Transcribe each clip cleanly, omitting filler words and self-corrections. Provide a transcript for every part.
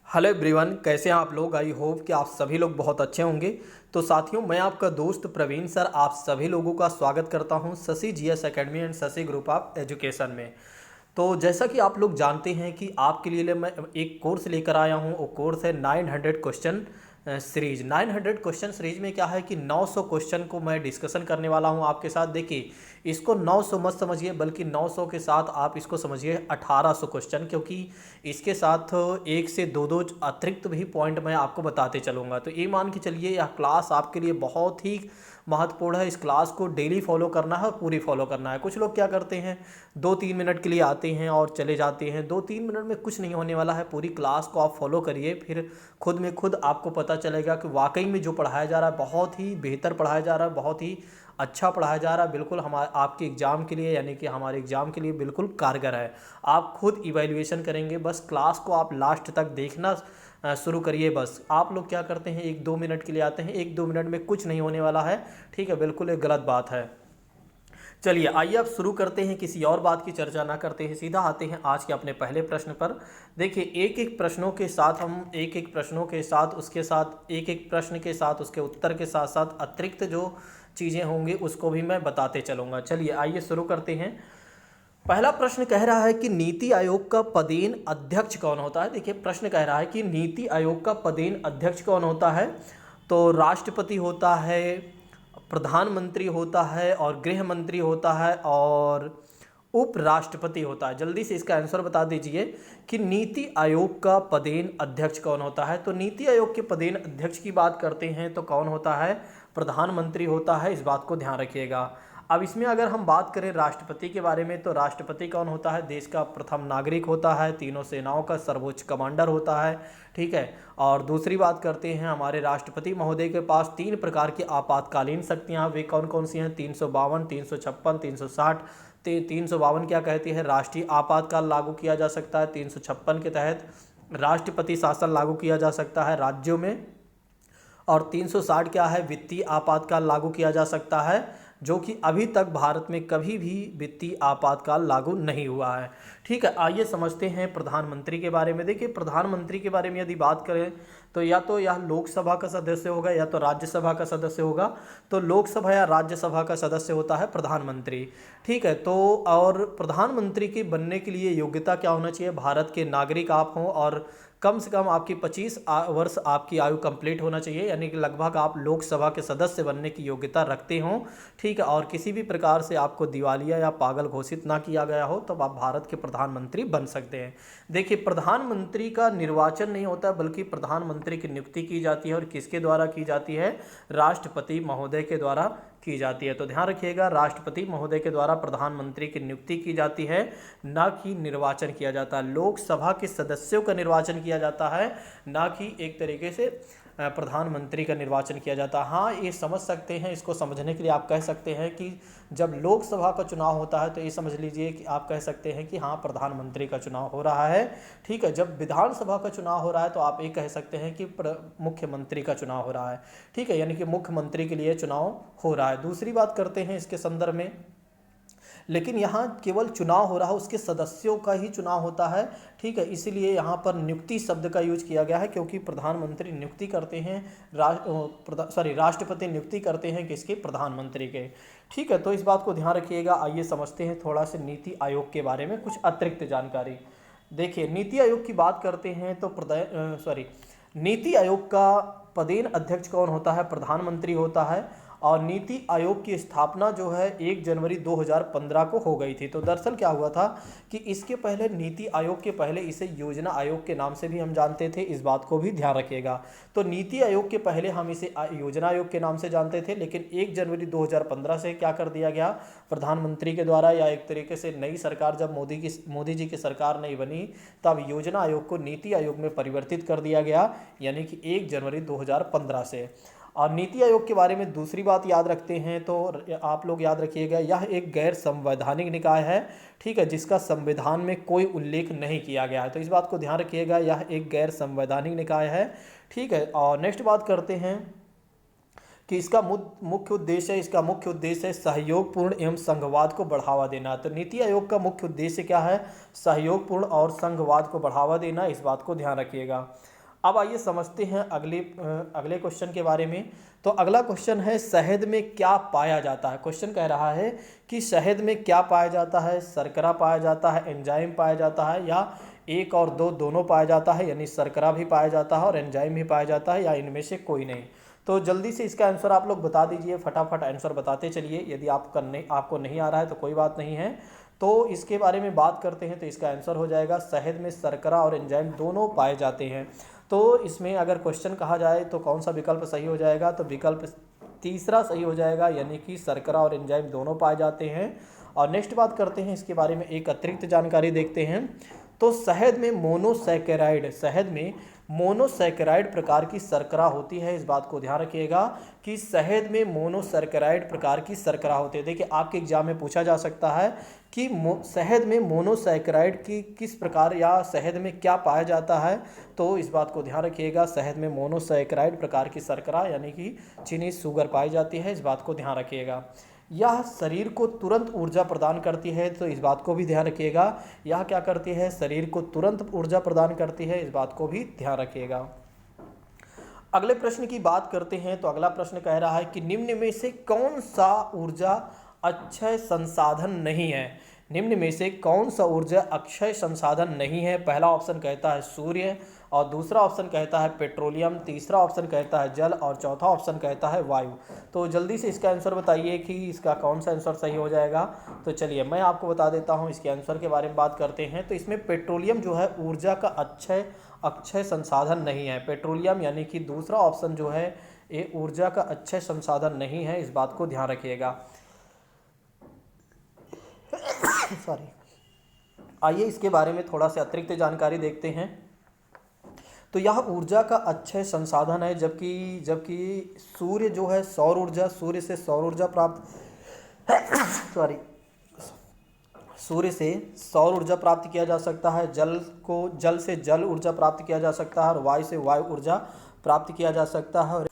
Hello everyone, कैसे हैं आप लोग। आई होप कि आप सभी लोग बहुत अच्छे होंगे। तो साथियों, मैं आपका दोस्त प्रवीण सर आप सभी लोगों का स्वागत करता हूं Shashi GS academy and Shashi group of education में। तो जैसा कि आप लोग जानते हैं कि आपके लिए मैं एक कोर्स लेकर आया हूं। वो कोर्स है 900 क्वेश्चन सीरीज। 900 क्वेश्चन सीरीज में क्या है कि 900 क्वेश्चन को मैं डिस्कशन करने वाला हूं आपके साथ। देखिए, इसको 900 मत समझिए, बल्कि 900 के साथ आप इसको समझिए 1800 क्वेश्चन, क्योंकि इसके साथ एक से दो दो अतिरिक्त भी पॉइंट मैं आपको बताते चलूँगा। तो ये मान के चलिए, यह क्लास आपके लिए बहुत ही महत्वपूर्ण है। इस क्लास को डेली फॉलो करना है और पूरी फॉलो करना है। कुछ लोग क्या करते हैं, 2-3 मिनट के लिए आते हैं और चले जाते हैं। 2-3 मिनट में कुछ नहीं होने वाला है। पूरी क्लास को आप फॉलो करिए, फिर खुद में खुद आपको पता चलेगा कि वाकई में जो पढ़ाया जा रहा है बहुत ही बेहतर पढ़ाया जा रहा है, बहुत ही अच्छा पढ़ाया जा रहा है। बिल्कुल हमारे आपके एग्ज़ाम के लिए, यानी कि हमारे एग्ज़ाम के लिए बिल्कुल कारगर है। आप खुद इवैल्यूएशन करेंगे। बस क्लास को आप लास्ट तक देखना शुरू करिए। बस आप लोग क्या करते हैं, 1-2 मिनट के लिए आते हैं। 1-2 मिनट में कुछ नहीं होने वाला है, ठीक है। बिल्कुल एक गलत बात है। चलिए आइए अब शुरू करते हैं, किसी और बात की चर्चा ना करते हैं, सीधा आते हैं आज के अपने पहले प्रश्न पर। देखिए, एक एक प्रश्नों के साथ हम एक एक प्रश्नों के साथ उसके साथ एक एक प्रश्न के साथ उसके उत्तर के साथ साथ अतिरिक्त जो चीज़ें होंगी उसको भी मैं बताते चलूँगा। चलिए आइए शुरू करते हैं। पहला प्रश्न कह रहा है कि नीति आयोग का पदेन अध्यक्ष कौन होता है। देखिए, प्रश्न कह रहा है कि नीति आयोग का पदेन अध्यक्ष कौन होता है। तो राष्ट्रपति होता है, प्रधानमंत्री होता है और गृह मंत्री होता है और उपराष्ट्रपति होता है। जल्दी से इसका आंसर बता दीजिए कि नीति आयोग का पदेन अध्यक्ष कौन होता है। तो नीति आयोग के पदेन अध्यक्ष की बात करते हैं तो कौन होता है, प्रधानमंत्री होता है। इस बात को ध्यान रखिएगा। अब इसमें अगर हम बात करें राष्ट्रपति के बारे में, तो राष्ट्रपति कौन होता है, देश का प्रथम नागरिक होता है, तीनों सेनाओं का सर्वोच्च कमांडर होता है, ठीक है। और दूसरी बात करते हैं, हमारे राष्ट्रपति महोदय के पास 3 प्रकार की आपातकालीन शक्तियाँ, वे कौन कौन सी हैं, 352, 356, 360। 352 क्या कहती है, राष्ट्रीय आपातकाल लागू किया जा सकता है। 356 के तहत राष्ट्रपति शासन लागू किया जा सकता है राज्यों में। और 360 क्या है, वित्तीय आपातकाल लागू किया जा सकता है, जो कि अभी तक भारत में कभी भी वित्तीय आपातकाल लागू नहीं हुआ है, ठीक है। आइए समझते हैं प्रधानमंत्री के बारे में। देखिए, प्रधानमंत्री के बारे में यदि बात करें तो या तो यह लोकसभा का सदस्य होगा या तो राज्यसभा का सदस्य होगा। तो लोकसभा या राज्यसभा का सदस्य होता है प्रधानमंत्री, ठीक है। तो और प्रधानमंत्री के बनने के लिए योग्यता क्या होना चाहिए, भारत के नागरिक आप हों और कम से कम आपकी 25 वर्ष आपकी आयु कंप्लीट होना चाहिए, यानी कि लगभग आप लोकसभा के सदस्य बनने की योग्यता रखते हों, ठीक है। और किसी भी प्रकार से आपको दिवालिया या पागल घोषित ना किया गया हो, तब आप भारत के प्रधानमंत्री बन सकते हैं। देखिए, प्रधानमंत्री का निर्वाचन नहीं होता, बल्कि प्रधानमंत्री की नियुक्ति की जाती है। और किसके द्वारा की जाती है, राष्ट्रपति महोदय के द्वारा की जाती है। तो ध्यान रखिएगा, राष्ट्रपति महोदय के द्वारा प्रधानमंत्री की नियुक्ति की जाती है, ना कि निर्वाचन किया जाता है। लोकसभा के सदस्यों का निर्वाचन किया जाता है, ना कि एक तरीके से प्रधानमंत्री का निर्वाचन किया जाता है। हाँ, ये समझ सकते हैं, इसको समझने के लिए आप कह सकते हैं कि जब लोकसभा का चुनाव होता है तो ये समझ लीजिए कि आप कह सकते हैं कि हाँ, प्रधानमंत्री का चुनाव हो रहा है, ठीक है। जब विधानसभा का चुनाव हो रहा है तो आप ये कह सकते हैं कि मुख्यमंत्री का चुनाव हो रहा है, ठीक है, यानी कि मुख्यमंत्री के लिए चुनाव हो रहा है। दूसरी बात करते हैं इसके संदर्भ में, लेकिन यहाँ केवल चुनाव हो रहा है, उसके सदस्यों का ही चुनाव होता है, ठीक है। इसीलिए यहाँ पर नियुक्ति शब्द का यूज किया गया है, क्योंकि प्रधानमंत्री नियुक्ति करते हैं, राष्ट्रपति नियुक्ति करते हैं किसके, प्रधानमंत्री के, ठीक है। तो इस बात को ध्यान रखिएगा। आइए समझते हैं थोड़ा सा नीति आयोग के बारे में कुछ अतिरिक्त जानकारी। देखिए, नीति आयोग की बात करते हैं तो नीति आयोग का पदेन अध्यक्ष कौन होता है, प्रधानमंत्री होता है। और नीति आयोग की स्थापना जो है 1 जनवरी 2015 को हो गई थी। तो दरअसल क्या हुआ था कि इसके पहले नीति आयोग के पहले इसे योजना आयोग के नाम से भी हम जानते थे, इस बात को भी ध्यान रखिएगा। तो नीति आयोग के पहले हम इसे योजना आयोग के नाम से जानते थे, लेकिन 1 जनवरी 2015 से क्या कर दिया गया, प्रधानमंत्री के द्वारा, या एक तरीके से नई सरकार जब मोदी जी की सरकार नहीं बनी, तब योजना आयोग को नीति आयोग में परिवर्तित कर दिया गया, यानी कि 1 जनवरी 2015 से। और नीति आयोग के बारे में दूसरी बात याद रखते हैं तो आप लोग याद रखिएगा, यह एक गैर संवैधानिक निकाय है, ठीक है, जिसका संविधान में कोई उल्लेख नहीं किया गया है। तो इस बात को ध्यान रखिएगा, यह एक गैर संवैधानिक निकाय है, ठीक है। और नेक्स्ट बात करते हैं कि इसका मुख्य उद्देश्य है सहयोगपूर्ण एवं संघवाद को बढ़ावा देना। तो नीति आयोग का मुख्य उद्देश्य क्या है, सहयोगपूर्ण और संघवाद को बढ़ावा देना, इस बात को ध्यान रखिएगा। अब आइए समझते हैं अगले क्वेश्चन के बारे में। तो अगला क्वेश्चन है शहद में क्या पाया जाता है। क्वेश्चन कह रहा है कि शहद में क्या पाया जाता है, शर्करा पाया जाता है, एंजाइम पाया जाता है, या एक और दो दोनों पाया जाता है, यानी शर्करा भी पाया जाता है और एंजाइम भी पाया जाता है, या इनमें से कोई नहीं। तो जल्दी से इसका आंसर आप लोग बता दीजिए, फटाफट आंसर बताते चलिए। यदि आपको नहीं आ रहा है तो कोई बात नहीं है। तो इसके बारे में बात करते हैं तो इसका आंसर हो जाएगा शहद में शर्करा और एंजाइम दोनों पाए जाते हैं। तो इसमें अगर क्वेश्चन कहा जाए तो कौन सा विकल्प सही हो जाएगा, तो विकल्प तीसरा सही हो जाएगा, यानी कि शर्करा और एंजाइम दोनों पाए जाते हैं। और नेक्स्ट बात करते हैं इसके बारे में, एक अतिरिक्त जानकारी देखते हैं। तो शहद में मोनोसैकेराइड प्रकार की शर्करा होती है। इस बात को ध्यान रखिएगा कि शहद में मोनोसैकेराइड प्रकार की शर्करा होती है। देखिए आपके एग्जाम में पूछा जा सकता है कि शहद में मोनोसैकेराइड की किस प्रकार या शहद में क्या पाया जाता है। तो इस बात को ध्यान रखिएगा, शहद में मोनोसैकेराइड प्रकार की शर्करा यानी कि चीनी शुगर पाई जाती है। इस बात को ध्यान रखिएगा। यह शरीर को तुरंत ऊर्जा प्रदान करती है, तो इस बात को भी ध्यान रखिएगा। यह क्या करती है, शरीर को तुरंत ऊर्जा प्रदान करती है। इस बात को भी ध्यान रखिएगा। अगले प्रश्न की बात करते हैं। तो अगला प्रश्न कह रहा है कि निम्न में से कौन सा ऊर्जा अक्षय संसाधन नहीं है। निम्न में से कौन सा ऊर्जा अक्षय संसाधन नहीं है। पहला ऑप्शन कहता है सूर्य, और दूसरा ऑप्शन कहता है पेट्रोलियम, तीसरा ऑप्शन कहता है जल, और चौथा ऑप्शन कहता है वायु। तो जल्दी से इसका आंसर बताइए कि इसका कौन सा आंसर सही हो जाएगा। तो चलिए मैं आपको बता देता हूँ, इसके आंसर के बारे में बात करते हैं। तो इसमें पेट्रोलियम जो है ऊर्जा का अक्षय संसाधन नहीं है। पेट्रोलियम यानी कि दूसरा ऑप्शन जो है ये ऊर्जा का अक्षय संसाधन नहीं है। इस बात को ध्यान रखिएगा। सॉरी। आइए इसके बारे में थोड़ा सा अतिरिक्त जानकारी देखते हैं। तो यह ऊर्जा का अक्षय संसाधन है, जबकि सूर्य जो है सूर्य से सौर ऊर्जा प्राप्त सूर्य से सौर ऊर्जा प्राप्त किया जा सकता है। जल से जल ऊर्जा प्राप्त किया जा सकता है, और वायु से वायु ऊर्जा प्राप्त किया जा सकता है। और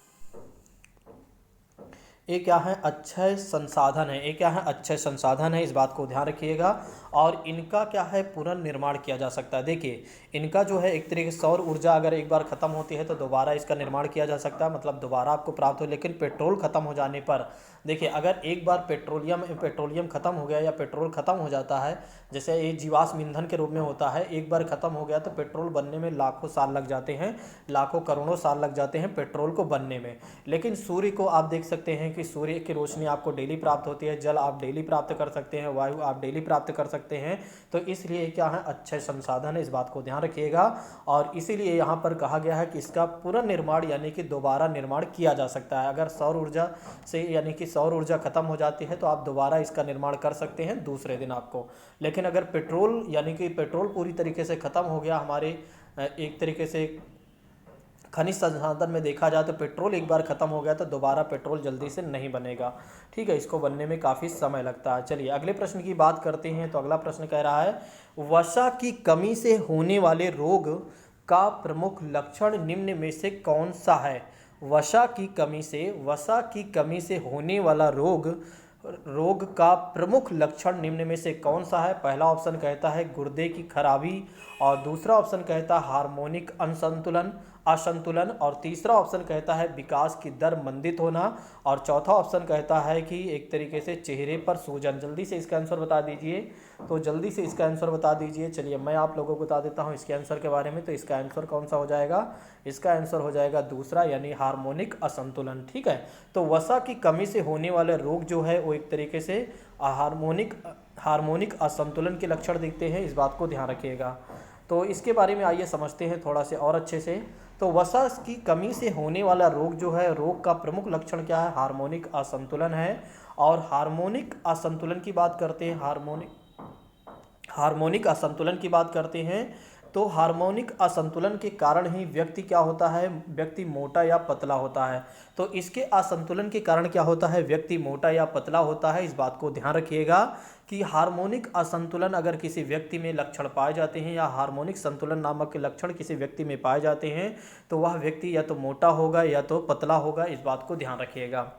ये क्या है, अक्षय संसाधन है। ये क्या है, अक्षय संसाधन है। इस बात को ध्यान रखिएगा। और इनका क्या है, पुनर्निर्माण किया जा सकता है। देखिए इनका जो है एक तरीके से सौर ऊर्जा अगर एक बार ख़त्म होती है तो दोबारा इसका निर्माण किया जा सकता है, मतलब दोबारा आपको प्राप्त हो। लेकिन पेट्रोल ख़त्म हो जाने पर, देखिए अगर एक बार पेट्रोलियम ख़त्म हो गया या पेट्रोल ख़त्म हो जाता है, जैसे ये जीवाश्म ईंधन के रूप में होता है, एक बार ख़त्म हो गया तो पेट्रोल बनने में लाखों साल लग जाते हैं, लाखों करोड़ों साल लग जाते हैं पेट्रोल को बनने में। लेकिन सूर्य को आप देख सकते हैं कि सूर्य की रोशनी आपको डेली प्राप्त होती है, जल आप डेली प्राप्त कर सकते हैं, वायु आप डेली प्राप्त कर सकते हैं। तो इसलिए क्या है, अक्षय संसाधन है। इस बात को ध्यान रखिएगा। और इसीलिए यहाँ पर कहा गया है कि इसका पुनर्निर्माण यानी कि दोबारा निर्माण किया जा सकता है। अगर सौर ऊर्जा से यानी कि सौर ऊर्जा खत्म हो जाती है तो आप दोबारा इसका निर्माण कर सकते हैं दूसरे दिन आपको। लेकिन अगर पेट्रोल यानी कि पेट्रोल पूरी तरीके से ख़त्म हो गया, हमारे एक तरीके से खनिज संसाधन में देखा जाए तो पेट्रोल एक बार ख़त्म हो गया तो दोबारा पेट्रोल जल्दी से नहीं बनेगा। ठीक है, इसको बनने में काफ़ी समय लगता है। चलिए अगले प्रश्न की बात करते हैं। तो अगला प्रश्न कह रहा है, वसा की कमी से होने वाले रोग का प्रमुख लक्षण निम्न में से कौन सा है। वसा की कमी से होने वाला रोग का प्रमुख लक्षण निम्न में से कौन सा है। पहला ऑप्शन कहता है गुर्दे की खराबी, और दूसरा ऑप्शन कहता है हार्मोनिक असंतुलन, और तीसरा ऑप्शन कहता है विकास की दर मंदित होना, और चौथा ऑप्शन कहता है कि एक तरीके से चेहरे पर सूजन। जल्दी से इसका आंसर बता दीजिए। तो जल्दी से इसका आंसर बता दीजिए। चलिए मैं आप लोगों को बता देता हूँ इसके आंसर के बारे में। तो इसका आंसर कौन सा हो जाएगा, इसका आंसर हो जाएगा दूसरा, यानी हार्मोनिक असंतुलन। ठीक है, तो वसा की कमी से होने वाले रोग जो है वो एक तरीके से हार्मोनिक असंतुलन के लक्षण दिखते हैं। इस बात को ध्यान रखिएगा। तो इसके बारे में आइए समझते हैं थोड़ा से और अच्छे से। तो वसा की कमी से होने वाला रोग जो है, रोग का प्रमुख लक्षण क्या है, हार्मोनिक असंतुलन है। और हार्मोनिक असंतुलन की बात करते हैं, हार्मोनिक असंतुलन की बात करते हैं। तो हार्मोनिक असंतुलन के कारण ही व्यक्ति क्या होता है, व्यक्ति मोटा या पतला होता है। तो इसके असंतुलन के कारण क्या होता है, व्यक्ति मोटा या पतला होता है। इस बात को ध्यान रखिएगा कि हार्मोनिक असंतुलन अगर किसी व्यक्ति में लक्षण पाए जाते हैं, या हार्मोनिक संतुलन नामक के लक्षण किसी व्यक्ति में पाए जाते हैं, तो वह व्यक्ति या तो मोटा होगा या तो पतला होगा। इस बात को ध्यान रखिएगा।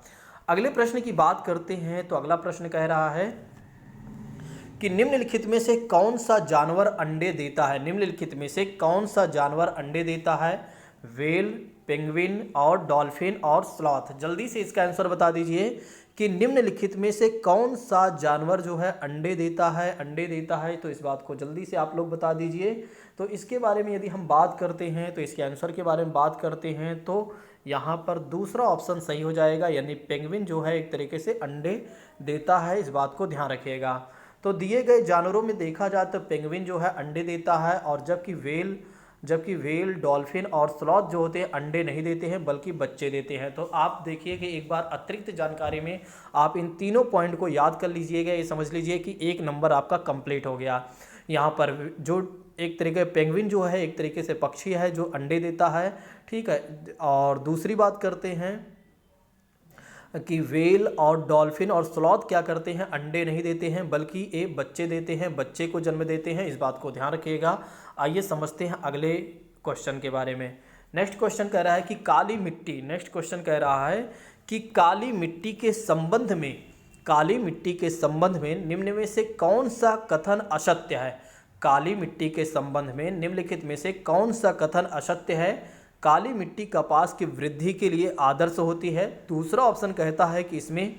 अगले प्रश्न की बात करते हैं। तो अगला प्रश्न कह रहा है कि निम्नलिखित में से कौन सा जानवर अंडे देता है। निम्नलिखित में से कौन सा जानवर अंडे देता है। वेल, पेंगुइन और डॉल्फिन और स्लॉथ। जल्दी से इसका आंसर बता दीजिए कि निम्नलिखित में से कौन सा जानवर जो है अंडे देता है, अंडे देता है। तो इस बात को जल्दी से आप लोग बता दीजिए। तो इसके बारे में यदि हम बात करते हैं, तो इसके आंसर के बारे में बात करते हैं, तो यहाँ पर दूसरा ऑप्शन सही हो जाएगा, यानी पेंगुइन जो है एक तरीके से अंडे देता है। इस बात को ध्यान रखिएगा। तो दिए गए जानवरों में देखा जाए तो पेंगुइन जो है अंडे देता है, और जबकि वेल, डॉल्फिन और स्लॉथ जो होते हैं अंडे नहीं देते हैं बल्कि बच्चे देते हैं। तो आप देखिए कि एक बार अतिरिक्त जानकारी में आप इन तीनों पॉइंट को याद कर लीजिएगा। ये समझ लीजिए कि एक नंबर आपका कंप्लीट हो गया। यहाँ पर जो एक तरीके पेंगुइन जो है एक तरीके से पक्षी है जो अंडे देता है, ठीक है। और दूसरी बात करते हैं कि वेल और डॉल्फिन और स्लॉथ क्या करते हैं, अंडे नहीं देते हैं बल्कि ये बच्चे देते हैं, बच्चे को जन्म देते हैं। इस बात को ध्यान रखिएगा। आइए समझते हैं अगले क्वेश्चन के बारे में। नेक्स्ट क्वेश्चन कह रहा है कि काली मिट्टी, नेक्स्ट क्वेश्चन कह रहा है कि काली मिट्टी के संबंध में निम्न में से कौन सा कथन असत्य है। काली मिट्टी के संबंध में निम्नलिखित में से कौन सा कथन असत्य है। काली मिट्टी कपास की वृद्धि के लिए आदर्श होती है। दूसरा ऑप्शन कहता है कि इसमें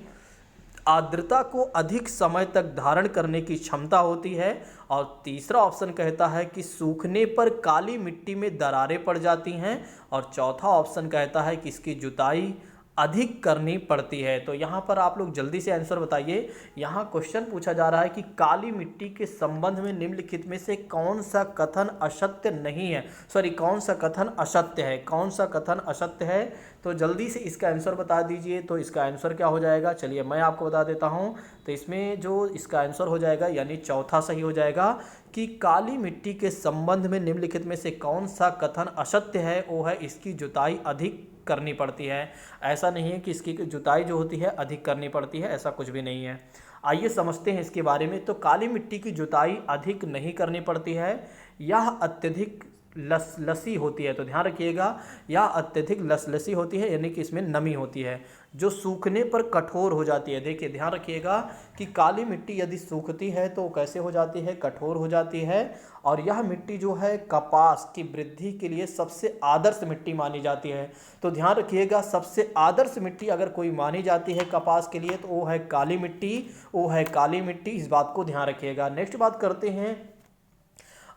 आर्द्रता को अधिक समय तक धारण करने की क्षमता होती है। और तीसरा ऑप्शन कहता है कि सूखने पर काली मिट्टी में दरारें पड़ जाती हैं। और चौथा ऑप्शन कहता है कि इसकी जुताई अधिक करनी पड़ती है। तो यहाँ पर आप लोग जल्दी से आंसर बताइए। यहाँ क्वेश्चन पूछा जा रहा है कि काली मिट्टी के संबंध में निम्नलिखित में से कौन सा कथन असत्य नहीं है, कौन सा कथन असत्य है, कौन सा कथन असत्य है। तो जल्दी से इसका आंसर बता दीजिए। तो इसका आंसर क्या हो जाएगा, चलिए मैं आपको बता देता हूँ। तो इसमें जो इसका आंसर हो जाएगा यानी चौथा सही हो जाएगा कि काली मिट्टी के संबंध में निम्नलिखित में से कौन सा कथन असत्य है, वो है इसकी जुताई अधिक करनी पड़ती है। ऐसा नहीं है कि इसकी जुताई जो होती है अधिक करनी पड़ती है, ऐसा कुछ भी नहीं है। आइए समझते हैं इसके बारे में। तो काली मिट्टी की जुताई अधिक नहीं करनी पड़ती है, यह अत्यधिक लसलसी होती है। तो ध्यान रखिएगा, यह अत्यधिक लसलसी होती है, यानी कि इसमें नमी होती है जो सूखने पर कठोर हो जाती है। देखिए ध्यान रखिएगा कि काली मिट्टी यदि सूखती है तो कैसे हो जाती है, कठोर हो जाती है। और यह मिट्टी जो है कपास की वृद्धि के लिए सबसे आदर्श मिट्टी मानी जाती है। तो ध्यान रखिएगा, सबसे आदर्श मिट्टी अगर कोई मानी जाती है कपास के लिए तो वो है काली मिट्टी, इस बात को ध्यान रखिएगा। नेक्स्ट बात करते हैं,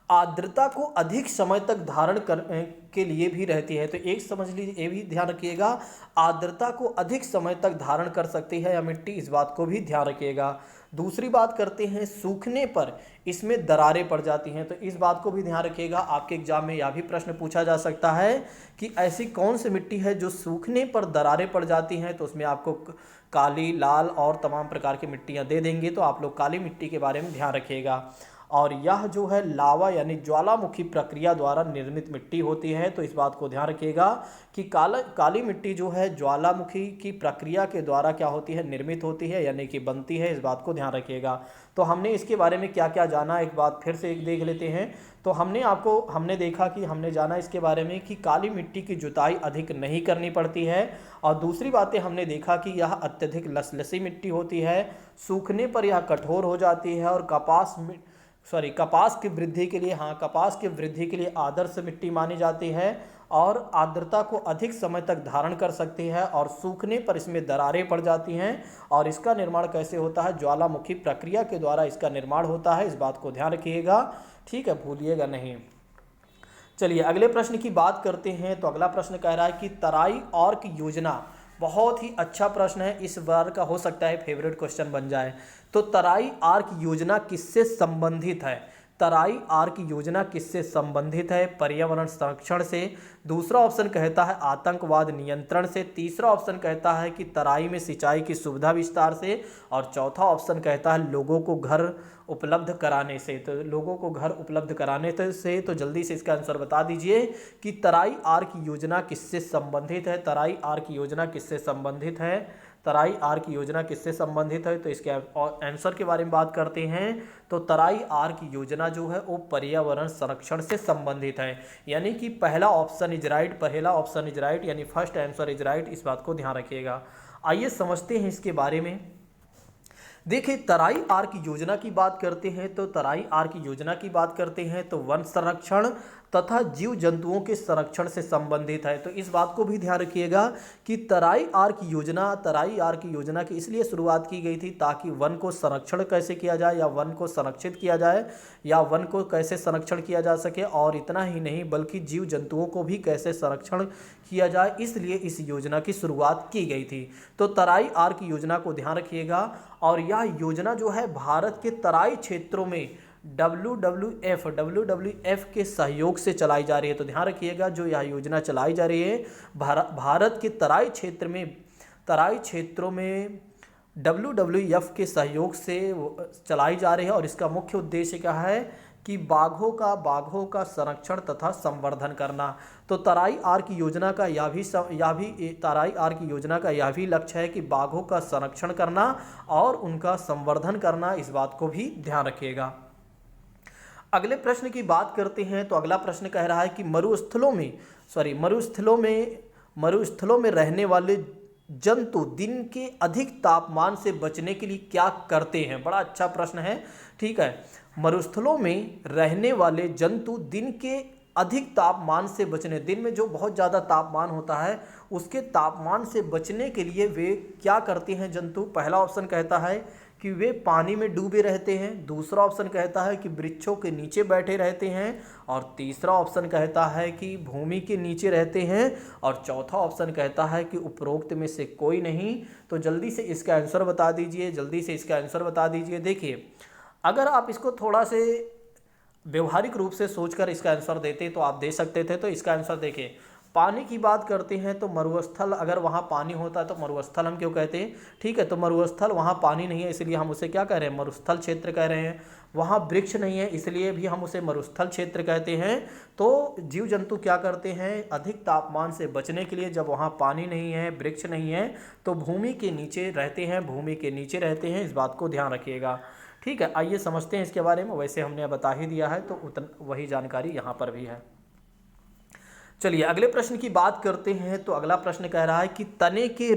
आर्द्रता को अधिक समय तक धारण करने के लिए भी रहती है। तो एक समझ लीजिए, ये भी ध्यान रखिएगा, आर्द्रता को अधिक समय तक धारण कर सकती है यह मिट्टी, इस बात को भी ध्यान रखिएगा। दूसरी बात करते हैं, सूखने पर इसमें दरारें पड़ जाती हैं। तो इस बात को भी ध्यान रखिएगा। आपके एग्जाम में यह भी प्रश्न पूछा जा सकता है कि ऐसी कौन सी मिट्टी है जो सूखने पर दरारें पड़ जाती हैं। तो उसमें आपको काली, लाल और तमाम प्रकार की मिट्टियाँ दे देंगे। तो आप लोग काली मिट्टी के बारे में ध्यान रखिएगा। और यह जो है लावा यानी ज्वालामुखी प्रक्रिया द्वारा निर्मित मिट्टी होती है। तो इस बात को ध्यान रखिएगा कि काली मिट्टी जो है ज्वालामुखी की प्रक्रिया के द्वारा क्या होती है, निर्मित होती है, यानी कि बनती है। इस बात को ध्यान रखिएगा। तो हमने इसके बारे में क्या क्या जाना, एक बात फिर से एक देख लेते हैं। तो हमने जाना इसके बारे में कि काली मिट्टी की जुताई अधिक नहीं करनी पड़ती है। और दूसरी बातें हमने देखा कि यह अत्यधिक लसलसी मिट्टी होती है, सूखने पर यह कठोर हो जाती है। और कपास की वृद्धि के लिए आदर्श मिट्टी मानी जाती है। और आर्द्रता को अधिक समय तक धारण कर सकती है। और सूखने पर इसमें दरारें पड़ जाती हैं। और इसका निर्माण कैसे होता है, ज्वालामुखी प्रक्रिया के द्वारा इसका निर्माण होता है। इस बात को ध्यान रखिएगा, ठीक है, भूलिएगा नहीं। चलिए अगले प्रश्न की बात करते हैं। तो अगला प्रश्न कह रहा है कि तराई आर्क योजना, बहुत ही अच्छा प्रश्न है, इस बार का हो सकता है फेवरेट क्वेश्चन बन जाए। तो तराई आर्क योजना किससे संबंधित है, तराई आर्क योजना किससे संबंधित है, पर्यावरण संरक्षण से। दूसरा ऑप्शन कहता है आतंकवाद नियंत्रण से। तीसरा ऑप्शन कहता है कि तराई में सिंचाई की सुविधा विस्तार से। और चौथा ऑप्शन कहता है लोगों को घर उपलब्ध कराने से। तो लोगों को घर उपलब्ध कराने से। तो जल्दी से इसका आंसर बता दीजिए कि तराई आर्क योजना किससे संबंधित है, तराई आर्क योजना किससे संबंधित है, तराई आर्क योजना किससे संबंधित है। तो इसके आंसर के बारे में बात करते हैं। तो तराई आर्क योजना जो है वो पर्यावरण संरक्षण से संबंधित है, यानी कि पहला ऑप्शन इज राइट, यानी फर्स्ट आंसर इज राइट। इस बात को ध्यान रखिएगा। आइए समझते हैं इसके बारे में। देखिए तराई आर्क योजना की बात करते हैं। तो तराई आर्क योजना की बात करते हैं तो वन संरक्षण, तथा जीव जंतुओं के संरक्षण से संबंधित है। तो इस बात को भी ध्यान रखिएगा कि तराई आर्क योजना की इसलिए शुरुआत की गई थी ताकि वन को संरक्षण कैसे किया जाए या वन को संरक्षित किया जाए या वन को कैसे संरक्षण किया जा सके, और इतना ही नहीं बल्कि जीव जंतुओं को भी कैसे संरक्षण किया जाए, इसलिए इस योजना की शुरुआत की गई थी। तो तराई आर्क योजना को ध्यान रखिएगा। और यह योजना जो है भारत के तराई क्षेत्रों में WWF के सहयोग से चलाई जा रही है। तो ध्यान रखिएगा जो यह योजना चलाई जा रही है भारत के तराई क्षेत्रों में WWF के सहयोग से चलाई जा रही है। और इसका मुख्य उद्देश्य क्या है कि बाघों का संरक्षण तथा संवर्धन करना। तो तराई आर्क योजना का यह भी लक्ष्य है कि बाघों का संरक्षण करना और उनका संवर्धन करना, इस बात को भी ध्यान रखिएगा। अगले प्रश्न की बात करते हैं। तो अगला प्रश्न कह रहा है कि मरुस्थलों में रहने वाले जंतु दिन के अधिक तापमान से बचने के लिए क्या करते हैं? बड़ा अच्छा प्रश्न है। ठीक है, मरुस्थलों में रहने वाले जंतु दिन के अधिक तापमान से बचने, दिन में जो बहुत ज़्यादा तापमान होता है उसके तापमान से बचने के लिए वे क्या करते हैं जंतु? पहला ऑप्शन कहता है कि वे पानी में डूबे रहते हैं, दूसरा ऑप्शन कहता है कि वृक्षों के नीचे बैठे रहते हैं, और तीसरा ऑप्शन कहता है कि भूमि के नीचे रहते हैं, और चौथा ऑप्शन कहता है कि उपरोक्त में से कोई नहीं। तो जल्दी से इसका आंसर बता दीजिए। देखिए, अगर आप इसको थोड़ा से व्यवहारिक रूप से सोचकर इसका आंसर देते तो आप दे सकते थे। तो इसका आंसर देखिए, पानी की बात करते हैं तो मरुस्थल, अगर वहाँ पानी होता है तो मरुस्थल हम क्यों कहते हैं? ठीक है, तो मरुस्थल वहाँ पानी नहीं है इसलिए हम उसे क्या कह रहे हैं? मरुस्थल क्षेत्र कह रहे हैं। वहाँ वृक्ष नहीं है इसलिए भी हम उसे मरुस्थल क्षेत्र कहते हैं। तो जीव जंतु क्या करते हैं? अधिक तापमान से बचने के लिए जब वहाँ पानी नहीं है, वृक्ष नहीं है, तो भूमि के नीचे रहते हैं। इस बात को ध्यान रखिएगा। ठीक है, आइए समझते हैं इसके बारे में। वैसे हमने बता ही दिया है तो वही जानकारी यहाँ पर भी है। चलिए अगले प्रश्न की बात करते हैं। तो अगला प्रश्न कह रहा है कि तने के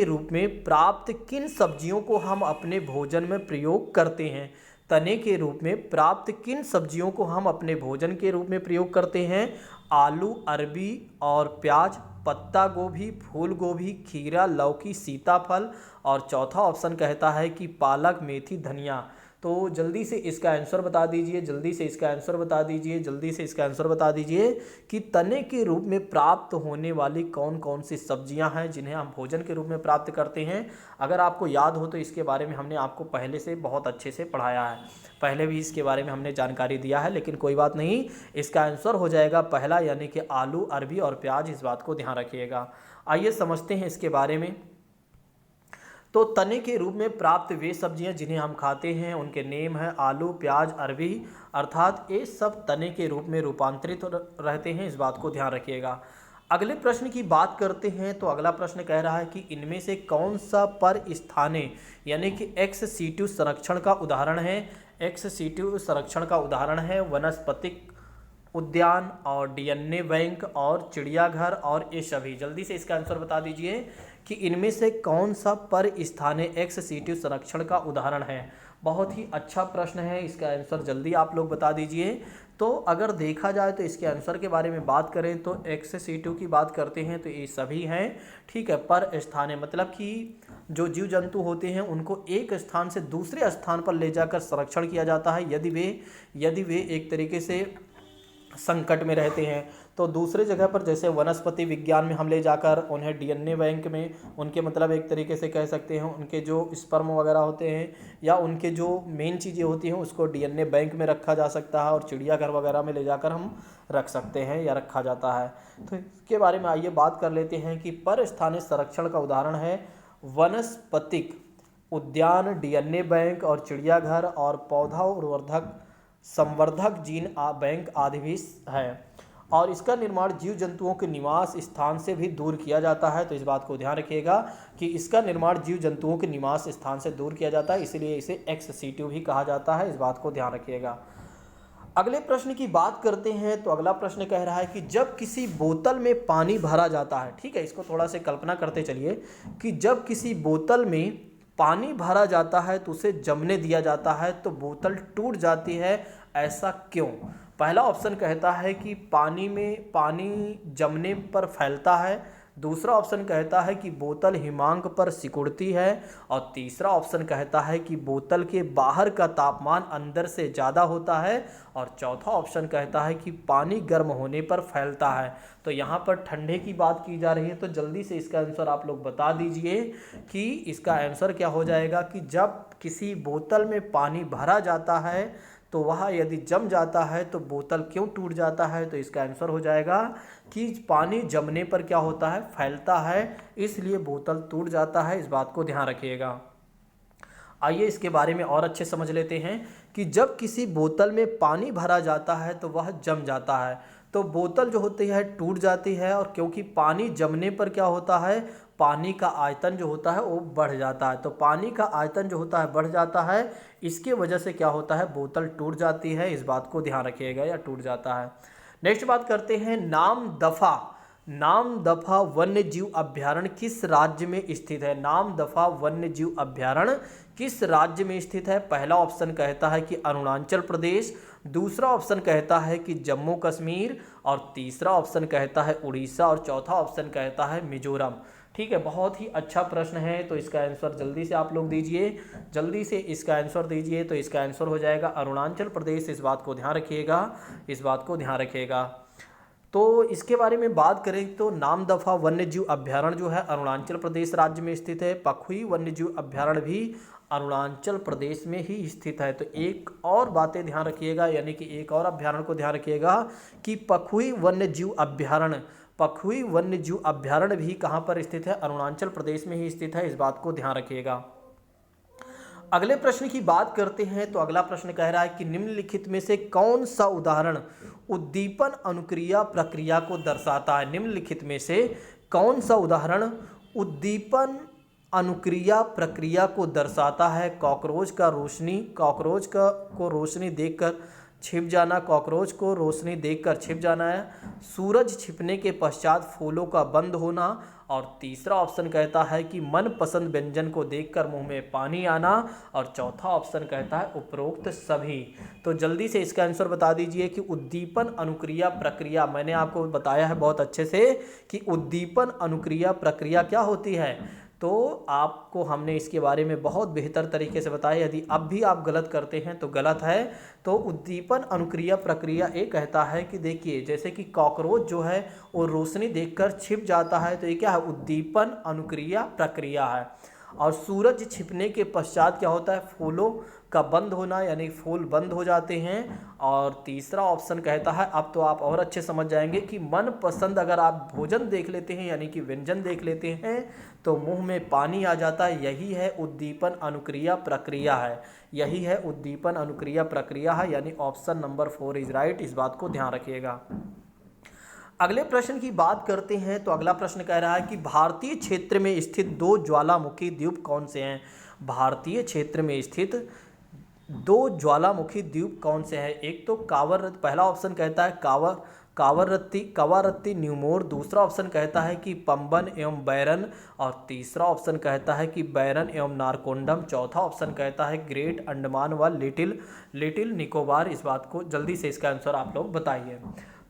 रूप में प्राप्त किन सब्जियों को हम अपने भोजन में प्रयोग करते हैं? तने के रूप में प्राप्त किन सब्जियों को हम अपने भोजन के रूप में प्रयोग करते हैं? आलू, अरबी और प्याज, पत्ता गोभी, फूल गोभी, खीरा, लौकी, सीताफल, और चौथा ऑप्शन कहता है कि पालक, मेथी, धनिया। तो जल्दी से इसका आंसर बता दीजिए कि तने के रूप में प्राप्त होने वाली कौन कौन सी सब्जियां हैं जिन्हें हम भोजन के रूप में प्राप्त करते हैं। अगर आपको याद हो तो इसके बारे में हमने आपको पहले से बहुत अच्छे से पढ़ाया है, पहले भी इसके बारे में हमने जानकारी दिया है, लेकिन कोई बात नहीं, इसका आंसर हो जाएगा पहला, यानी कि आलू, अरबी और प्याज। इस बात को ध्यान रखिएगा। आइए समझते हैं इसके बारे में। तो तने के रूप में प्राप्त वे सब्जियां जिन्हें हम खाते हैं उनके नेम है आलू, प्याज, अरबी, अर्थात ये सब तने के रूप में रूपांतरित रहते हैं। इस बात को ध्यान रखिएगा। अगले प्रश्न की बात करते हैं। तो अगला प्रश्न कह रहा है कि इनमें से कौन सा परस्थाने यानी कि एक्स सीटू संरक्षण का उदाहरण है? एक्स सीटू संरक्षण का उदाहरण है वनस्पतिक उद्यान और डीएनए बैंक और चिड़ियाघर और ये सभी। जल्दी से इसका आंसर बता दीजिए कि इनमें से कौन सा परस्थाने एक्स सीटू संरक्षण का उदाहरण है। बहुत ही अच्छा प्रश्न है, इसका आंसर जल्दी आप लोग बता दीजिए। तो अगर देखा जाए तो इसके आंसर के बारे में बात करें तो एक्स सीटू की बात करते हैं तो ये सभी हैं। ठीक है, परस्थाने मतलब कि जो जीव जंतु होते हैं उनको एक स्थान से दूसरे स्थान पर ले जाकर संरक्षण किया जाता है यदि वे एक तरीके से संकट में रहते हैं। तो दूसरे जगह पर जैसे वनस्पति विज्ञान में हम ले जाकर उन्हें डीएनए बैंक में, उनके मतलब एक तरीके से कह सकते हैं उनके जो स्पर्म वगैरह होते हैं या उनके जो मेन चीज़ें होती हैं उसको डीएनए बैंक में रखा जा सकता है, और चिड़ियाघर वगैरह में ले जाकर हम रख सकते हैं या रखा जाता है। तो इसके बारे में आइए बात कर लेते हैं कि परस्थानिक संरक्षण का उदाहरण है वनस्पतिक उद्यान, डीएनए बैंक और चिड़ियाघर, और पौधा संवर्धक जीन बैंक आदि भी है। और इसका निर्माण जीव जंतुओं के निवास स्थान से भी दूर किया जाता है। तो इस बात को ध्यान रखिएगा कि इसका निर्माण जीव जंतुओं के निवास स्थान से दूर किया जाता है, इसलिए इसे एक्स सीटू भी कहा जाता है। इस बात को ध्यान रखिएगा। अगले प्रश्न की बात करते हैं। तो अगला प्रश्न कह रहा है कि जब किसी बोतल में पानी भरा जाता है, ठीक है, इसको थोड़ा सा कल्पना करते चलिए कि जब किसी बोतल में पानी भरा जाता है तो उसे जमने दिया जाता है तो बोतल टूट जाती है, ऐसा क्यों? पहला ऑप्शन कहता है कि पानी जमने पर फैलता है, दूसरा ऑप्शन कहता है कि बोतल हिमांक पर सिकुड़ती है, और तीसरा ऑप्शन कहता है कि बोतल के बाहर का तापमान अंदर से ज़्यादा होता है, और चौथा ऑप्शन कहता है कि पानी गर्म होने पर फैलता है। तो यहाँ पर ठंडे की बात की जा रही है, तो जल्दी से इसका आंसर आप लोग बता दीजिए कि इसका आंसर क्या हो जाएगा कि जब किसी बोतल में पानी भरा जाता है तो वह यदि जम जाता है तो बोतल क्यों टूट जाता है, तो इसका आंसर हो जाएगा कि पानी जमने पर क्या होता है, फैलता है, इसलिए बोतल टूट जाता है। इस बात को ध्यान रखिएगा। आइए इसके बारे में और अच्छे समझ लेते हैं कि जब किसी बोतल में पानी भरा जाता है तो वह जम जाता है, तो बोतल जो होती है टूट जाती है, और क्योंकि पानी जमने पर क्या होता है, पानी का आयतन जो होता है वो बढ़ जाता है। तो पानी का आयतन जो होता है बढ़ जाता है, इसके वजह से क्या होता है, बोतल टूट जाती है। इस बात को ध्यान रखिएगा, या टूट जाता है। नेक्स्ट बात करते हैं, नामदफा वन्य जीव अभ्यारण्य किस राज्य में स्थित है। नामदफा वन्य जीव अभ्यारण्य किस राज्य में स्थित है। पहला ऑप्शन कहता है कि अरुणाचल प्रदेश, दूसरा ऑप्शन कहता है कि जम्मू कश्मीर, और तीसरा ऑप्शन कहता है उड़ीसा, और चौथा ऑप्शन कहता है मिजोरम। ठीक है, बहुत ही अच्छा प्रश्न है, तो इसका आंसर जल्दी से आप लोग दीजिए, जल्दी से इसका आंसर दीजिए। तो इसका आंसर हो जाएगा अरुणाचल प्रदेश। इस बात को ध्यान रखिएगा, इस बात को ध्यान रखिएगा। तो इसके बारे में बात करें तो नामदफा वन्यजीव अभ्यारण्य जो है अरुणाचल प्रदेश राज्य में स्थित है। पखुई वन्यजीव अभ्यारण्य भी अरुणाचल प्रदेश में ही स्थित है। तो एक और बातें ध्यान रखिएगा, यानी कि एक और अभ्यारण्य को ध्यान रखिएगा कि पखुई वन्यजीव अभ्यारण्य भी कहाँ पर स्थित है, अरुणाचल प्रदेश में ही स्थित है। इस बात को ध्यान रखिएगा। अगले प्रश्न की बात करते हैं, तो अगला प्रश्न कह रहा है कि निम्नलिखित में से कौन सा उदाहरण उद्दीपन अनुक्रिया प्रक्रिया को दर्शाता है। निम्नलिखित में से कौन सा उदाहरण उद्दीपन अनुक्रिया प्रक्रिया को दर्शाता है। कॉकरोच को रोशनी देखकर छिप जाना, कॉकरोच को रोशनी देखकर छिप जाना है, सूरज छिपने के पश्चात फूलों का बंद होना, और तीसरा ऑप्शन कहता है कि मनपसंद व्यंजन को देखकर मुंह में पानी आना, और चौथा ऑप्शन कहता है उपरोक्त सभी। तो जल्दी से इसका आंसर बता दीजिए कि उद्दीपन अनुक्रिया प्रक्रिया, मैंने आपको बताया है बहुत अच्छे से कि उद्दीपन अनुक्रिया प्रक्रिया क्या होती है, तो आपको हमने इसके बारे में बहुत बेहतर तरीके से बताया। यदि अब भी आप गलत करते हैं तो गलत है। तो उद्दीपन अनुक्रिया प्रक्रिया ये कहता है कि देखिए, जैसे कि कॉकरोच जो है वो रोशनी देखकर छिप जाता है, तो ये क्या है, उद्दीपन अनुक्रिया प्रक्रिया है। और सूरज छिपने के पश्चात क्या होता है, फूलों का बंद होना, यानी फूल बंद हो जाते हैं। और तीसरा ऑप्शन कहता है, अब तो आप और अच्छे समझ जाएंगे कि मनपसंद अगर आप भोजन देख लेते हैं, यानी कि व्यंजन देख लेते हैं, तो मुंह में पानी आ जाता है। यही है उद्दीपन अनुक्रिया प्रक्रिया है, यही है उद्दीपन अनुक्रिया प्रक्रिया है, यानी ऑप्शन नंबर 4 इज राइट। इस बात को ध्यान रखिएगा। अगले प्रश्न की बात करते हैं, तो अगला प्रश्न कह रहा है कि भारतीय क्षेत्र में स्थित 2 ज्वालामुखी द्वीप कौन से हैं। भारतीय क्षेत्र में स्थित 2 ज्वालामुखी द्वीप कौन से हैं। एक तो कावरत्ती, पहला ऑप्शन कहता है कावारत्ती न्यूमोर, दूसरा ऑप्शन कहता है कि पंबन एवं बैरन, और तीसरा ऑप्शन कहता है कि बैरन एवं नारकोंडम, चौथा ऑप्शन कहता है ग्रेट अंडमान व लिटिल निकोबार। इस बात को जल्दी से इसका आंसर आप लोग बताइए।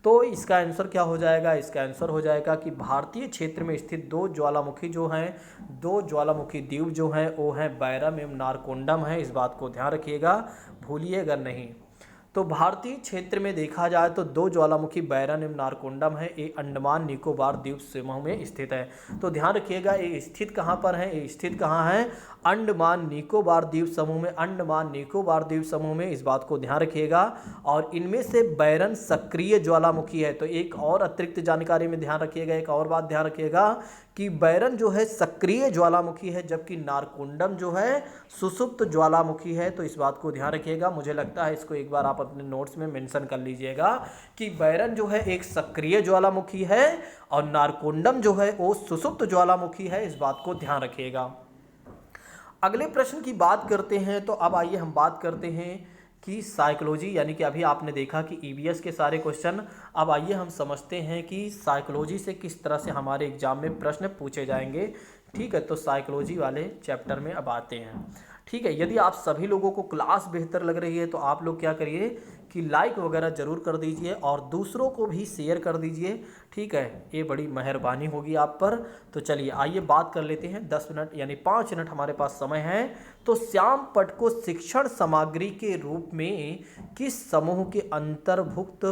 तो इसका आंसर क्या हो जाएगा, इसका आंसर हो जाएगा कि भारतीय क्षेत्र में स्थित 2 ज्वालामुखी जो हैं, 2 ज्वालामुखी द्वीप जो हैं वो हैं बैरम एवं नारकोंडम है। इस बात को ध्यान रखिएगा, भूलिएगा नहीं। तो भारतीय क्षेत्र में देखा जाए तो 2 ज्वालामुखी बैरन एवं नारकोंडम है, ये अंडमान निकोबार द्वीप समूह में स्थित है। तो ध्यान रखिएगा, ये स्थित कहाँ पर है, ये स्थित कहाँ है, अंडमान निकोबार द्वीप समूह में, अंडमान निकोबार द्वीप समूह में। इस बात को ध्यान रखिएगा। और इनमें से बैरन सक्रिय ज्वालामुखी है। तो एक और अतिरिक्त जानकारी में ध्यान रखिएगा, एक और बात ध्यान रखिएगा कि बैरन जो है सक्रिय ज्वालामुखी है, जबकि नारकोंडम जो है सुसुप्त ज्वालामुखी है। तो इस बात को ध्यान रखिएगा। मुझे लगता है इसको एक बार आप अपने नोट्स में मेंशन कर लीजिएगा कि बैरन जो है एक सक्रिय ज्वालामुखी है और नारकोंडम जो है वो सुसुप्त ज्वालामुखी है। इस बात को ध्यान रखिएगा। अगले प्रश्न की बात करते हैं, तो अब आइए हम बात करते हैं कि साइकोलॉजी, यानी कि अभी आपने देखा कि ईवीएस के सारे क्वेश्चन, अब आइए हम समझते हैं कि साइकोलॉजी से किस तरह से हमारे एग्जाम में प्रश्न पूछे जाएंगे। ठीक है, तो साइकोलॉजी वाले चैप्टर में अब आते हैं। ठीक है। यदि आप सभी लोगों को क्लास बेहतर लग रही है तो आप लोग क्या करिए कि लाइक वगैरह ज़रूर कर दीजिए और दूसरों को भी शेयर कर दीजिए। ठीक है, ये बड़ी मेहरबानी होगी आप पर। तो चलिए आइए बात कर लेते हैं। 10 मिनट यानी 5 मिनट हमारे पास समय है। तो श्याम पट को शिक्षण सामग्री के रूप में किस समूह के अंतर्भुक्त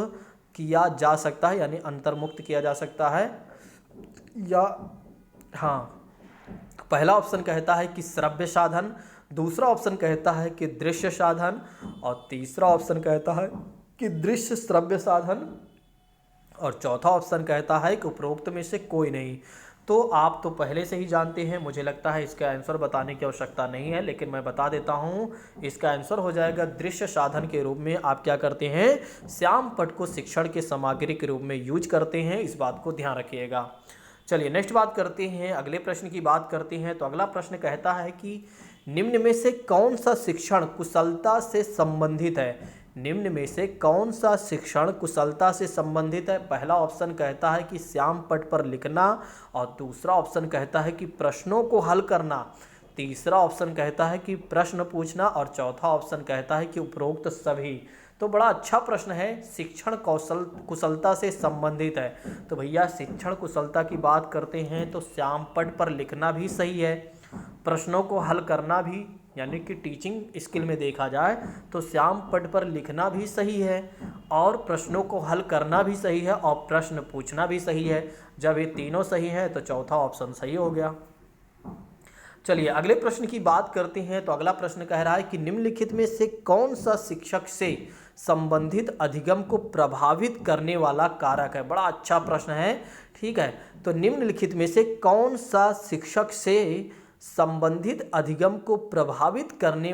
किया जा सकता है, यानी अंतर्मुक्त किया जा सकता है? या हाँ, पहला ऑप्शन कहता है कि श्रव्य साधन, दूसरा ऑप्शन कहता है कि दृश्य साधन और तीसरा ऑप्शन कहता है कि दृश्य श्रव्य साधन और चौथा ऑप्शन कहता है कि उपरोक्त में से कोई नहीं। तो आप तो पहले से ही जानते हैं, मुझे लगता है इसका आंसर बताने की आवश्यकता नहीं है, लेकिन मैं बता देता हूं। इसका आंसर हो जाएगा दृश्य साधन के रूप में आप क्या करते हैं, श्याम पट को शिक्षण के सामग्री के रूप में यूज करते हैं। इस बात को ध्यान रखिएगा। चलिए नेक्स्ट बात करते हैं, अगले प्रश्न की बात करते हैं। तो अगला प्रश्न कहता है कि निम्न में से कौन सा शिक्षण कुशलता से संबंधित है? निम्न में से कौन सा शिक्षण कुशलता से संबंधित है? पहला ऑप्शन कहता है कि श्याम पट पर लिखना और दूसरा ऑप्शन कहता है कि प्रश्नों को हल करना, तीसरा ऑप्शन कहता है कि प्रश्न पूछना और चौथा ऑप्शन कहता है कि उपरोक्त सभी। तो बड़ा अच्छा प्रश्न है, शिक्षण कुशलता से संबंधित है। तो भैया शिक्षण कुशलता की बात करते हैं तो श्याम पट पर लिखना भी सही है, प्रश्नों को हल करना भी, यानी कि टीचिंग स्किल में देखा जाए तो श्याम पट पर लिखना भी सही है और प्रश्नों को हल करना भी सही है और प्रश्न पूछना भी सही है। जब ये तीनों सही है तो चौथा ऑप्शन सही हो गया। चलिए अगले प्रश्न की बात करते हैं। तो अगला प्रश्न कह रहा है कि निम्नलिखित में से कौन सा शिक्षक से संबंधित अधिगम को प्रभावित करने वाला कारक है? बड़ा अच्छा प्रश्न है। ठीक है, तो निम्नलिखित में से कौन सा शिक्षक से संबंधित अधिगम को प्रभावित करने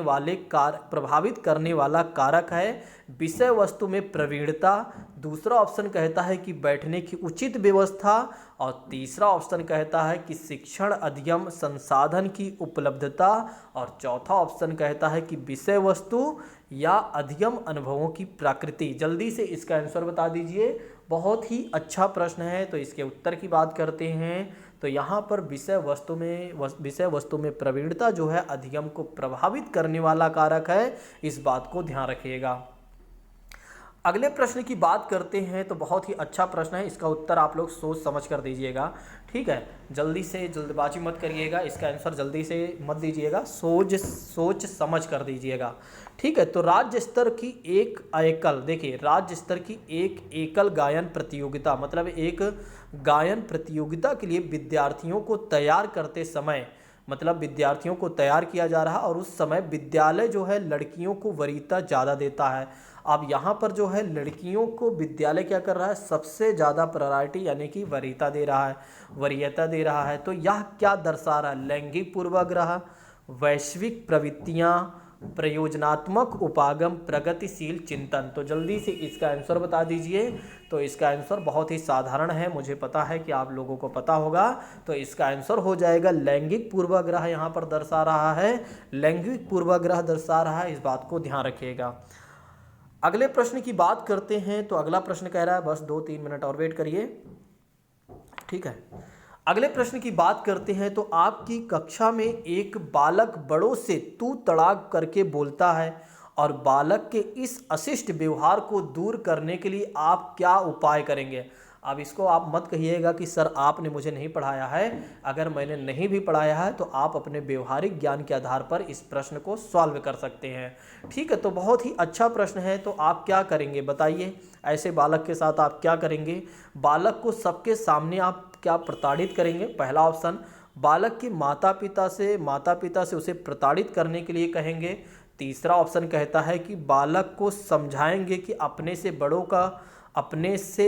वाला कारक है? विषय वस्तु में प्रवीणता, दूसरा ऑप्शन कहता है कि बैठने की उचित व्यवस्था और तीसरा ऑप्शन कहता है कि शिक्षण अधिगम संसाधन की उपलब्धता और चौथा ऑप्शन कहता है कि विषय वस्तु या अधिगम अनुभवों की प्रकृति। जल्दी से इसका आंसर बता दीजिए। बहुत ही अच्छा प्रश्न है। तो इसके उत्तर की बात करते हैं। तो यहाँ पर विषय वस्तु में प्रवीणता जो है अधिगम को प्रभावित करने वाला कारक है। इस बात को ध्यान रखिएगा। अगले प्रश्न की बात करते हैं। तो बहुत ही अच्छा प्रश्न है, इसका उत्तर आप लोग सोच समझ कर दीजिएगा। ठीक है, जल्दी से जल्दबाजी मत करिएगा, इसका आंसर जल्दी से मत दीजिएगा, सोच समझ कर दीजिएगा। ठीक है, तो राज्य स्तर की एक एकल गायन प्रतियोगिता, मतलब एक गायन प्रतियोगिता के लिए विद्यार्थियों को तैयार करते समय, मतलब विद्यार्थियों को तैयार किया जा रहा और उस समय विद्यालय जो है लड़कियों को वरीयता ज़्यादा देता है। अब यहाँ पर जो है लड़कियों को विद्यालय क्या कर रहा है, सबसे ज़्यादा प्रायोरिटी यानी कि वरीयता दे रहा है। तो यह क्या दर्शा रहा है? लैंगिक पूर्वाग्रह, वैश्विक प्रवृत्तियाँ, प्रयोजनात्मक उपागम, प्रगतिशील चिंतन। तो जल्दी से इसका आंसर बता दीजिए। तो इसका आंसर बहुत ही साधारण है, मुझे पता है कि आप लोगों को पता होगा। तो इसका आंसर हो जाएगा लैंगिक पूर्वाग्रह। यहाँ पर दर्शा रहा है, लैंगिक पूर्वाग्रह दर्शा रहा है, इस बात को ध्यान रखिएगा। अगले प्रश्न की बात करते हैं। तो अगला प्रश्न कह रहा है, बस 2-3 मिनट और वेट करिए। ठीक है, अगले प्रश्न की बात करते हैं। तो आपकी कक्षा में एक बालक बड़ों से तू तड़ाक करके बोलता है और बालक के इस अशिष्ट व्यवहार को दूर करने के लिए आप क्या उपाय करेंगे? अब इसको आप मत कहिएगा कि सर आपने मुझे नहीं पढ़ाया है। अगर मैंने नहीं भी पढ़ाया है तो आप अपने व्यवहारिक ज्ञान के आधार पर इस प्रश्न को सॉल्व कर सकते हैं। ठीक है, तो बहुत ही अच्छा प्रश्न है। तो आप क्या करेंगे बताइए, ऐसे बालक के साथ आप क्या करेंगे? बालक को सबके सामने आप क्या प्रताड़ित करेंगे? पहला ऑप्शन, बालक के माता पिता से उसे प्रताड़ित करने के लिए कहेंगे। तीसरा ऑप्शन कहता है कि बालक को समझाएंगे कि अपने से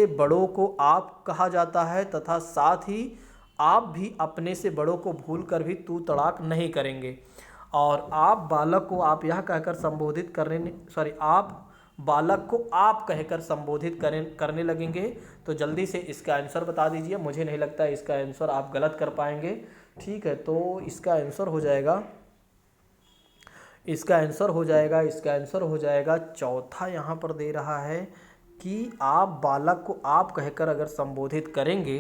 बड़ों को आप कहा जाता है तथा साथ ही आप भी अपने से बड़ों को भूल कर भी तू तड़ाक नहीं करेंगे। और आप बालक को आप यह कहकर संबोधित करने लगेंगे। तो जल्दी से इसका आंसर बता दीजिए। मुझे नहीं लगता इसका आंसर आप गलत कर पाएंगे। ठीक है, तो इसका आंसर हो जाएगा चौथा। यहाँ पर दे रहा है कि आप बालक को आप कहकर अगर संबोधित करेंगे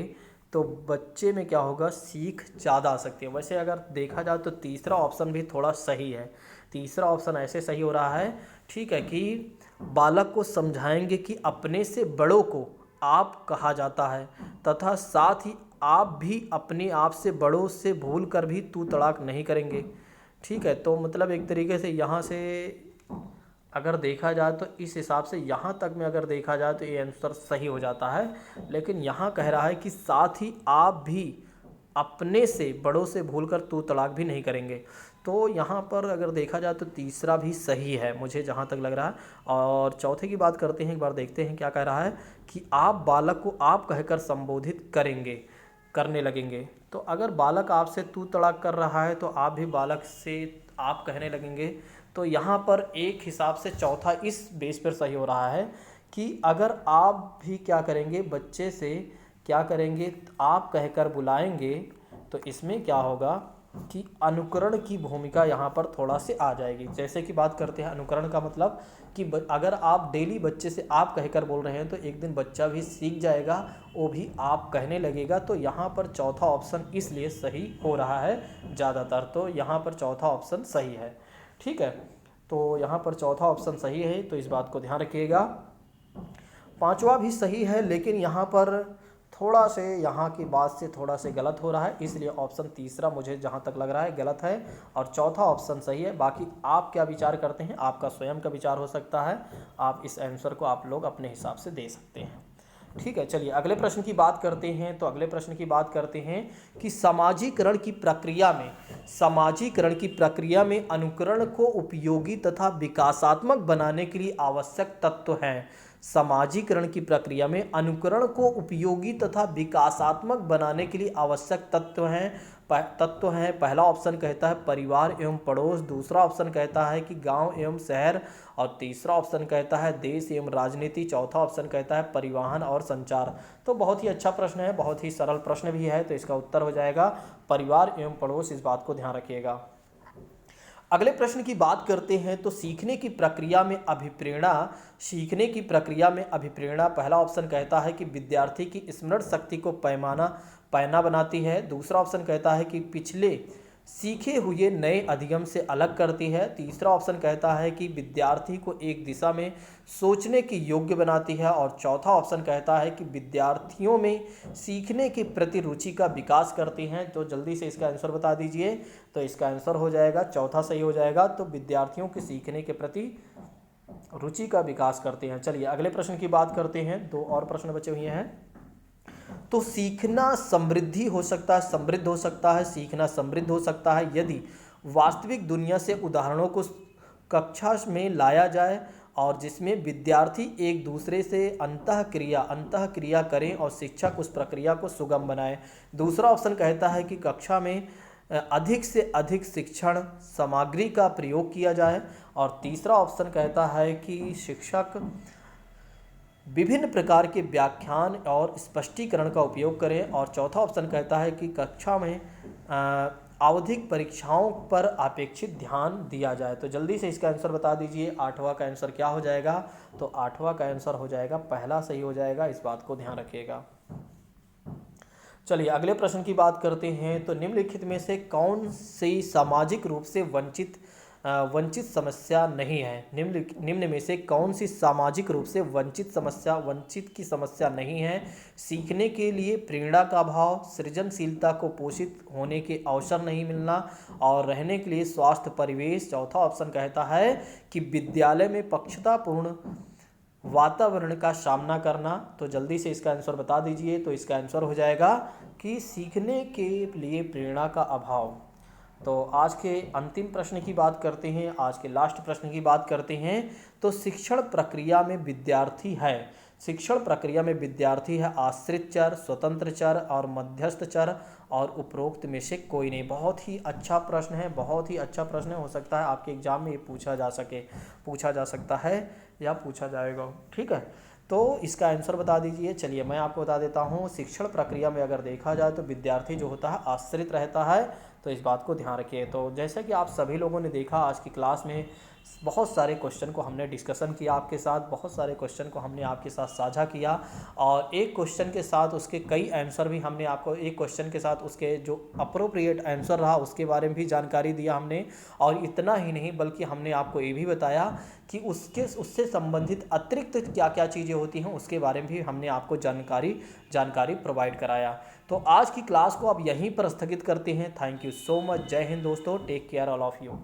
तो बच्चे में क्या होगा, सीख ज़्यादा आ सकती है। वैसे अगर देखा जाए तो तीसरा ऑप्शन भी थोड़ा सही है। तीसरा ऑप्शन ऐसे सही हो रहा है, ठीक है, कि बालक को समझाएंगे कि अपने से बड़ों को आप कहा जाता है तथा साथ ही आप भी अपने आप से बड़ों से भूल कर भी तू तड़ाक नहीं करेंगे। ठीक है, तो मतलब एक तरीके से यहाँ से अगर देखा जाए तो इस हिसाब से यहाँ तक में अगर देखा जाए तो ये आंसर सही हो जाता है। लेकिन यहाँ कह रहा है कि साथ ही आप भी अपने से बड़ों से भूलकर तू तड़ाक भी नहीं करेंगे। तो यहाँ पर अगर देखा जाए तो तीसरा भी सही है मुझे जहाँ तक लग रहा है। और चौथे की बात करते हैं, एक बार देखते हैं क्या कह रहा है कि आप बालक को आप कहकर संबोधित करने लगेंगे। तो अगर बालक आपसे तू तड़ाक कर रहा है तो आप भी बालक से आप कहने लगेंगे। तो यहाँ पर एक हिसाब से चौथा इस बेस पर सही हो रहा है कि अगर आप भी क्या करेंगे, बच्चे से क्या करेंगे, आप कहकर बुलाएंगे, तो इसमें क्या होगा कि अनुकरण की भूमिका यहाँ पर थोड़ा से आ जाएगी। जैसे कि बात करते हैं अनुकरण का मतलब कि अगर आप डेली बच्चे से आप कहकर बोल रहे हैं तो एक दिन बच्चा भी सीख जाएगा, वो भी आप कहने लगेगा। तो यहाँ पर चौथा ऑप्शन इसलिए सही हो रहा है ज़्यादातर, तो यहाँ पर चौथा ऑप्शन सही है। ठीक है, तो यहाँ पर चौथा ऑप्शन सही है, तो इस बात को ध्यान रखिएगा। पांचवा भी सही है, लेकिन यहाँ पर थोड़ा से यहाँ की बात से थोड़ा से गलत हो रहा है, इसलिए ऑप्शन तीसरा मुझे जहाँ तक लग रहा है गलत है और चौथा ऑप्शन सही है। बाकी आप क्या विचार करते हैं, आपका स्वयं का विचार हो सकता है, आप इस आंसर को आप लोग अपने हिसाब से दे सकते हैं। ठीक है, चलिए अगले प्रश्न की बात करते हैं। तो अगले प्रश्न की बात करते हैं कि समाजीकरण की प्रक्रिया में अनुकरण को उपयोगी तथा विकासात्मक बनाने के लिए आवश्यक तत्व हैं। समाजीकरण की प्रक्रिया में अनुकरण को उपयोगी तथा विकासात्मक बनाने के लिए आवश्यक तत्व हैं। पहला ऑप्शन कहता है परिवार एवं पड़ोस, दूसरा ऑप्शन कहता है कि गांव एवं शहर, और तीसरा ऑप्शन कहता है देश एवं राजनीति, चौथा ऑप्शन कहता है परिवहन और संचार। तो बहुत ही अच्छा प्रश्न है, बहुत ही सरल प्रश्न भी है, तो इसका उत्तर हो जाएगा परिवार एवं पड़ोस। इस बात को ध्यान रखिएगा। अगले प्रश्न की बात करते हैं। तो सीखने की प्रक्रिया में अभिप्रेरणा पहला ऑप्शन कहता है कि विद्यार्थी की स्मरण शक्ति को पैना बनाती है, दूसरा ऑप्शन कहता है कि पिछले सीखे हुए नए अधिगम से अलग करती है, तीसरा ऑप्शन कहता है कि विद्यार्थी को एक दिशा में सोचने की योग्य बनाती है, और चौथा ऑप्शन कहता है कि विद्यार्थियों में सीखने के प्रति रुचि का विकास करती हैं। तो जल्दी से इसका आंसर बता दीजिए। तो इसका आंसर हो जाएगा चौथा सही हो जाएगा। तो विद्यार्थियों के सीखने के प्रति रुचि का विकास करते हैं। चलिए अगले प्रश्न की बात करते हैं, दो और प्रश्न बचे हुए हैं। तो सीखना समृद्ध हो सकता है, सीखना समृद्ध हो सकता है यदि वास्तविक दुनिया से उदाहरणों को कक्षा में लाया जाए और जिसमें विद्यार्थी एक दूसरे से अंतःक्रिया करें और शिक्षक उस प्रक्रिया को सुगम बनाए। दूसरा ऑप्शन कहता है कि कक्षा में अधिक से अधिक शिक्षण सामग्री का प्रयोग किया जाए, और तीसरा ऑप्शन कहता है कि शिक्षक विभिन्न प्रकार के व्याख्यान और स्पष्टीकरण का उपयोग करें, और चौथा ऑप्शन कहता है कि कक्षा में आवधिक परीक्षाओं पर अपेक्षित ध्यान दिया जाए। तो जल्दी से इसका आंसर बता दीजिए, आठवां का आंसर क्या हो जाएगा। तो आठवां का आंसर हो जाएगा पहला सही हो जाएगा, इस बात को ध्यान रखिएगा। चलिए अगले प्रश्न की बात करते हैं। तो निम्नलिखित में से कौन सी सामाजिक रूप से वंचित समस्या नहीं है। निम्न में से कौन सी सामाजिक रूप से वंचित की समस्या नहीं है। सीखने के लिए प्रेरणा का अभाव, सृजनशीलता को पोषित होने के अवसर नहीं मिलना, और रहने के लिए स्वास्थ्य परिवेश। चौथा ऑप्शन कहता है कि विद्यालय में पक्षतापूर्ण वातावरण का सामना करना। तो जल्दी से इसका आंसर बता दीजिए। तो इसका आंसर हो जाएगा कि सीखने के लिए प्रेरणा का अभाव। तो आज के अंतिम प्रश्न की बात करते हैं, आज के लास्ट प्रश्न की बात करते हैं। तो शिक्षण प्रक्रिया में विद्यार्थी है आश्रित चर, स्वतंत्र चर और मध्यस्थ चर, और उपरोक्त में से कोई नहीं। बहुत ही अच्छा प्रश्न है, बहुत ही अच्छा प्रश्न हो सकता है आपके एग्जाम में ये पूछा जा सकता है या पूछा जाएगा। ठीक है, तो इसका आंसर बता दीजिए। चलिए मैं आपको बता देता हूँ। शिक्षण प्रक्रिया में अगर देखा जाए तो विद्यार्थी जो होता है आश्रित रहता है, तो इस बात को ध्यान रखिए। तो जैसे कि आप सभी लोगों ने देखा आज की क्लास में बहुत सारे क्वेश्चन को हमने डिस्कशन किया आपके साथ, बहुत सारे क्वेश्चन को हमने आपके साथ साझा किया, और एक क्वेश्चन के साथ उसके कई आंसर भी हमने आपको, एक क्वेश्चन के साथ उसके जो अप्रोप्रिएट आंसर रहा उसके बारे में भी जानकारी दिया हमने। और इतना ही नहीं बल्कि हमने आपको ये भी बताया कि उससे संबंधित अतिरिक्त क्या क्या चीज़ें होती हैं उसके बारे में भी हमने आपको जानकारी प्रोवाइड कराया। तो आज की क्लास को अब यहीं पर स्थगित करते हैं। Thank you so much. जय हिंद दोस्तों, take care all of you.